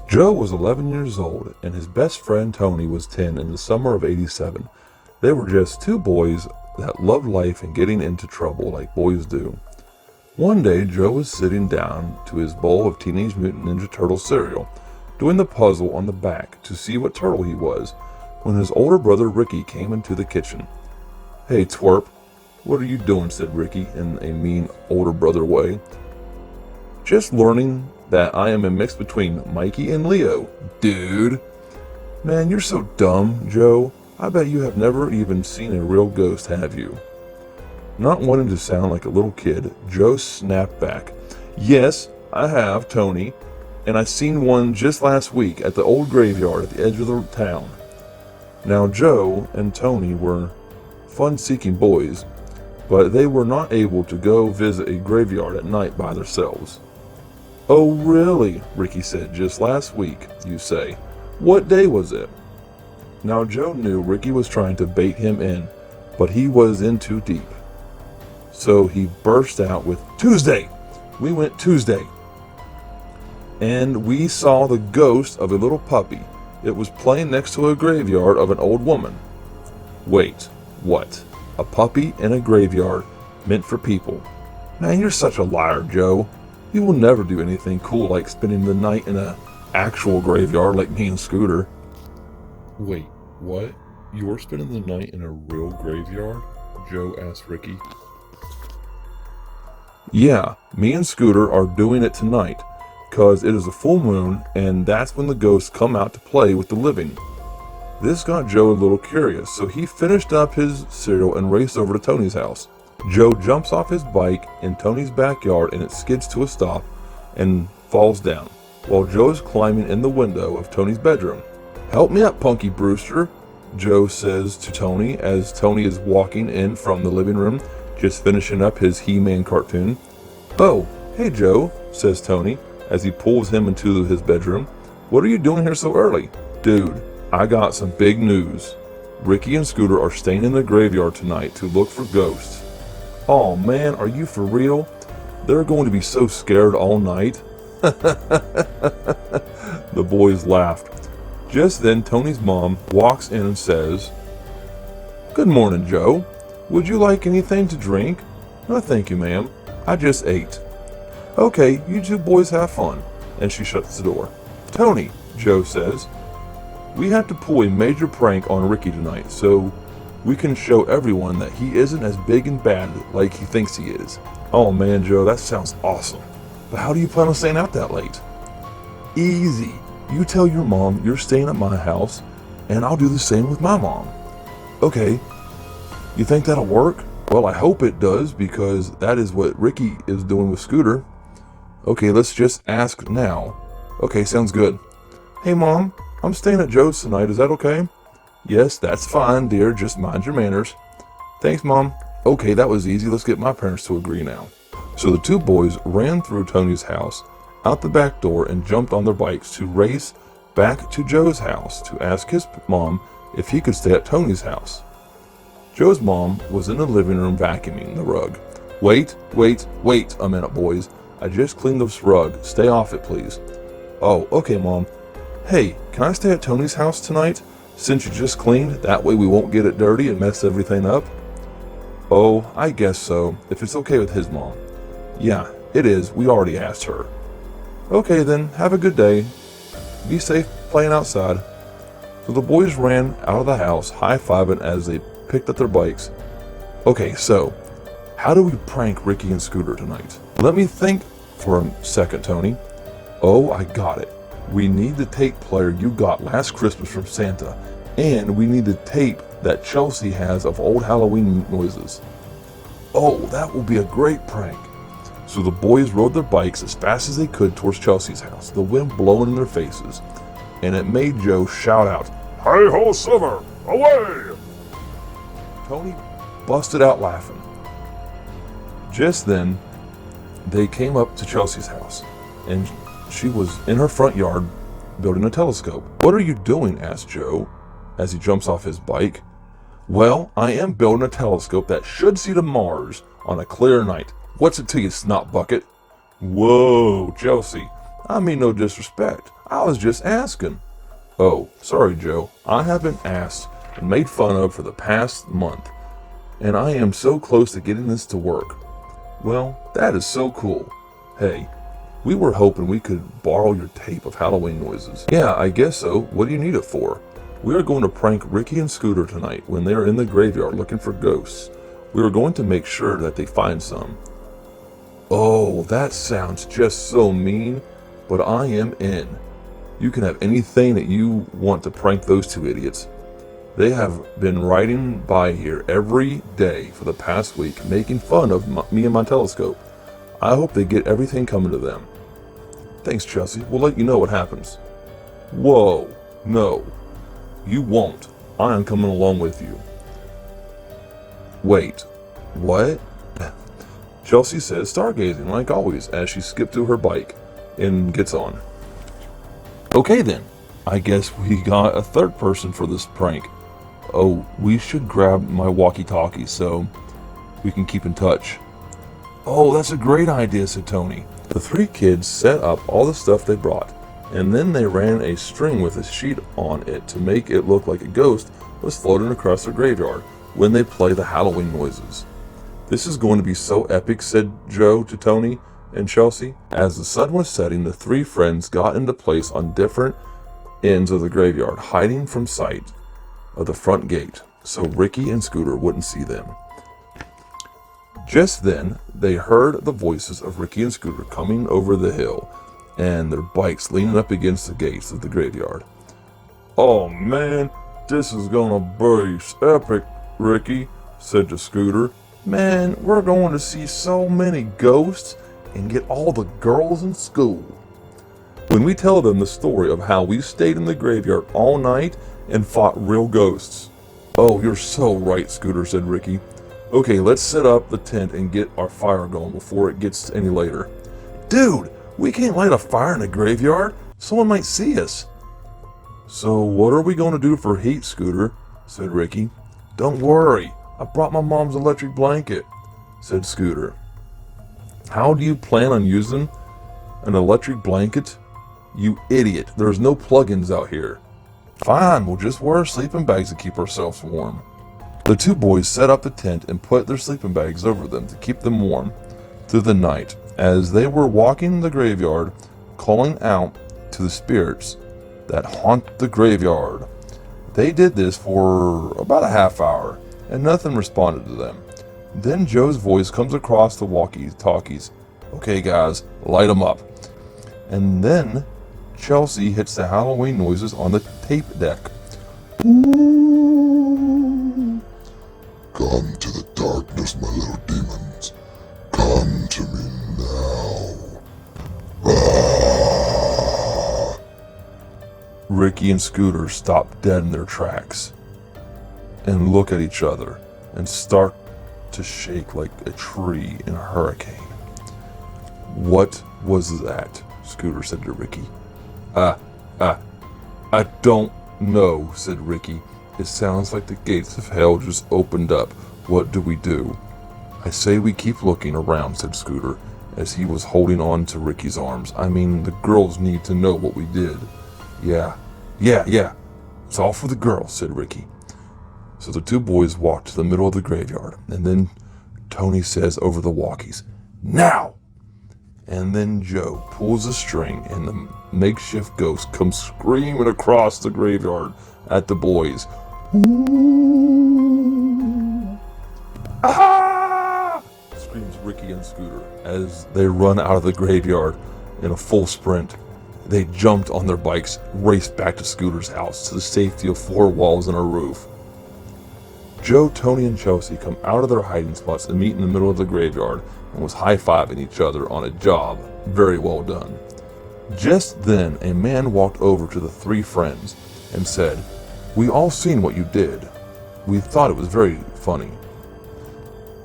Joe was 11 years old, and his best friend Tony was 10 in the summer of '87. They were just two boys that loved life and getting into trouble like boys do. One day, Joe was sitting down to his bowl of Teenage Mutant Ninja Turtle cereal, doing the puzzle on the back to see what turtle he was, when his older brother Ricky came into the kitchen. "Hey, twerp, what are you doing?" said Ricky in a mean older brother way. "Just learning that I am a mix between Mikey and Leo, dude." "Man, you're so dumb, Joe. I bet you have never even seen a real ghost, have you?" Not wanting to sound like a little kid, Joe snapped back. "Yes, I have, Tony, and I seen one just last week at the old graveyard at the edge of the town." Now Joe and Tony were fun-seeking boys, but they were not able to go visit a graveyard at night by themselves. "Oh, really?" Ricky said. "Just last week, you say? What day was it?" Now Joe knew Ricky was trying to bait him in, but he was in too deep. So he burst out with, "Tuesday! We went Tuesday. And we saw the ghost of a little puppy. It was playing next to a graveyard of an old woman." "Wait, what? A puppy in a graveyard meant for people? Man, you're such a liar, Joe. You will never do anything cool like spending the night in an actual graveyard like me and Scooter." "Wait, what? You're spending the night in a real graveyard?" Joe asked Ricky. "Yeah, me and Scooter are doing it tonight, 'cause it is a full moon and that's when the ghosts come out to play with the living." This got Joe a little curious, so he finished up his cereal and raced over to Tony's house. Joe jumps off his bike in Tony's backyard and it skids to a stop and falls down, while Joe is climbing in the window of Tony's bedroom. "Help me up, Punky Brewster," Joe says to Tony as Tony is walking in from the living room, just finishing up his He-Man cartoon. "Oh, hey Joe," says Tony as he pulls him into his bedroom. "What are you doing here so early?" "Dude, I got some big news. Ricky and Scooter are staying in the graveyard tonight to look for ghosts." "Oh man, are you for real? They're going to be so scared all night." The boys laughed. Just then Tony's mom walks in and says, "Good morning, Joe. Would you like anything to drink?" "No, thank you, ma'am. I just ate." "Okay, you two boys have fun." And she shuts the door. "Tony," Joe says, "we have to pull a major prank on Ricky tonight so we can show everyone that he isn't as big and bad like he thinks he is." "Oh man, Joe, that sounds awesome. But how do you plan on staying out that late?" "Easy. You tell your mom you're staying at my house, and I'll do the same with my mom." "Okay. You think that'll work?" "Well, I hope it does, because that is what Ricky is doing with Scooter." "Okay, let's just ask now." "Okay, sounds good." "Hey Mom, I'm staying at Joe's tonight, is that okay?" "Yes, that's fine, dear, just mind your manners." "Thanks, Mom." "Okay, that was easy, let's get my parents to agree now." So the two boys ran through Tony's house, out the back door, and jumped on their bikes to race back to Joe's house to ask his mom if he could stay at Tony's house. Joe's mom was in the living room vacuuming the rug. Wait a minute, boys. I just cleaned this rug. Stay off it, please." "Oh, okay, Mom." "Hey, can I stay at Tony's house tonight, since you just cleaned? That way we won't get it dirty and mess everything up." "Oh, I guess so, if it's okay with his mom." "Yeah, it is. We already asked her." "Okay then, have a good day. Be safe playing outside." So the boys ran out of the house, high-fiving as they picked up their bikes. "Okay, so how do we prank Ricky and Scooter tonight?" "Let me think for a second, Tony." "Oh, I got it. We need the tape player you got last Christmas from Santa, and we need the tape that Chelsea has of old Halloween noises." "Oh, that will be a great prank." So the boys rode their bikes as fast as they could towards Chelsea's house, the wind blowing in their faces, and it made Joe shout out, "Hey ho, Silver, away!" Tony busted out laughing. Just then, they came up to Chelsea's house, and she was in her front yard building a telescope. "What are you doing?" asked Joe as he jumps off his bike. "Well, I am building a telescope that should see to Mars on a clear night. What's it to you, snot bucket?" "Whoa, Chelsea, I mean no disrespect. I was just asking. Oh, sorry, Joe. I have been asked and made fun of for the past month, and I am so close to getting this to work. Well, that is so cool. Hey, we were hoping we could borrow your tape of Halloween noises. Yeah, I guess so. What do you need it for? We are going to prank Ricky and Scooter tonight when they are in the graveyard looking for ghosts. We are going to make sure that they find some. Oh, that sounds just so mean, but I am in. You can have anything that you want to prank those two idiots. They have been riding by here every day for the past week, making fun of me and my telescope. I hope they get everything coming to them. Thanks, Chelsea. We'll let you know what happens. Whoa, no. You won't. I am coming along with you. Wait, what? Chelsea says stargazing, like always, as she skipped to her bike and gets on. Okay then, I guess we got a third person for this prank. Oh, we should grab my walkie-talkie so we can keep in touch. Oh, that's a great idea, said Tony. The three kids set up all the stuff they brought, and then they ran a string with a sheet on it to make it look like a ghost was floating across the graveyard when they play the Halloween noises. This is going to be so epic, said Joe to Tony and Chelsea. As the sun was setting, the three friends got into place on different ends of the graveyard, hiding from sight of the front gate so Ricky and Scooter wouldn't see them. Just then, they heard the voices of Ricky and Scooter coming over the hill and their bikes leaning up against the gates of the graveyard. Oh man, this is gonna be epic, Ricky, said to Scooter. Man, we're going to see so many ghosts and get all the girls in school. When we tell them the story of how we stayed in the graveyard all night and fought real ghosts. Oh, you're so right, Scooter, said Ricky. Okay, let's set up the tent and get our fire going before it gets any later. Dude, we can't light a fire in a graveyard. Someone might see us. So what are we going to do for heat, Scooter, said Ricky. Don't worry, I brought my mom's electric blanket, said Scooter. How do you plan on using an electric blanket? You idiot, there's no plug-ins out here. Fine, we'll just wear sleeping bags to keep ourselves warm. The two boys set up the tent and put their sleeping bags over them to keep them warm through the night. As they were walking the graveyard, calling out to the spirits that haunt the graveyard. They did this for about a half hour, and nothing responded to them. Then Joe's voice comes across the walkie-talkies. Okay guys, light them up. And then Chelsea hits the Halloween noises on the tape deck. Ooh. Come to the darkness, my little demons. Come to me now. Ah. Ricky and Scooter stop dead in their tracks and look at each other and start to shake like a tree in a hurricane. What was that? Scooter said to Ricky. I don't know, said Ricky. It sounds like the gates of hell just opened up. What do we do? I say we keep looking around, said Scooter, as he was holding on to Ricky's arms. I mean, the girls need to know what we did. Yeah. It's all for the girls, said Ricky. So the two boys walked to the middle of the graveyard, and then Tony says over the walkies, now! And then Joe pulls a string, and the makeshift ghost comes screaming across the graveyard at the boys. Ooh. Ah! Screams Ricky and Scooter as they run out of the graveyard in a full sprint. They jumped on their bikes, raced back to Scooter's house to the safety of four walls and a roof. Joe, Tony, and Chelsea come out of their hiding spots and meet in the middle of the graveyard and was high-fiving each other on a job very well done. Just then, a man walked over to the three friends and said, "We all seen what you did. We thought it was very funny."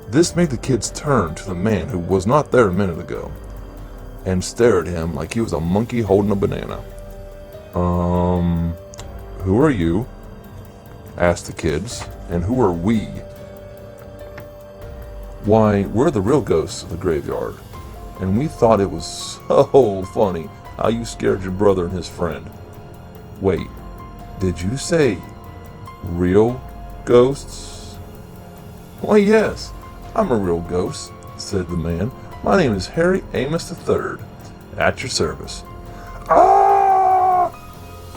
This made the kids turn to the man who was not there a minute ago and stare at him like he was a monkey holding a banana. Who are you?" asked the kids. "And who are we?" "Why, we're the real ghosts of the graveyard, and we thought it was so funny. how you scared your brother and his friend. Wait, did you say real ghosts? Why, yes, I'm a real ghost, said the man. My name is Harry Amos III, at your service. Ah!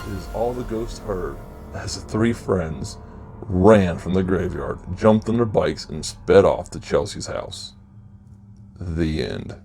Is all the ghost heard as the three friends ran from the graveyard, jumped on their bikes, and sped off to Chelsea's house. The end.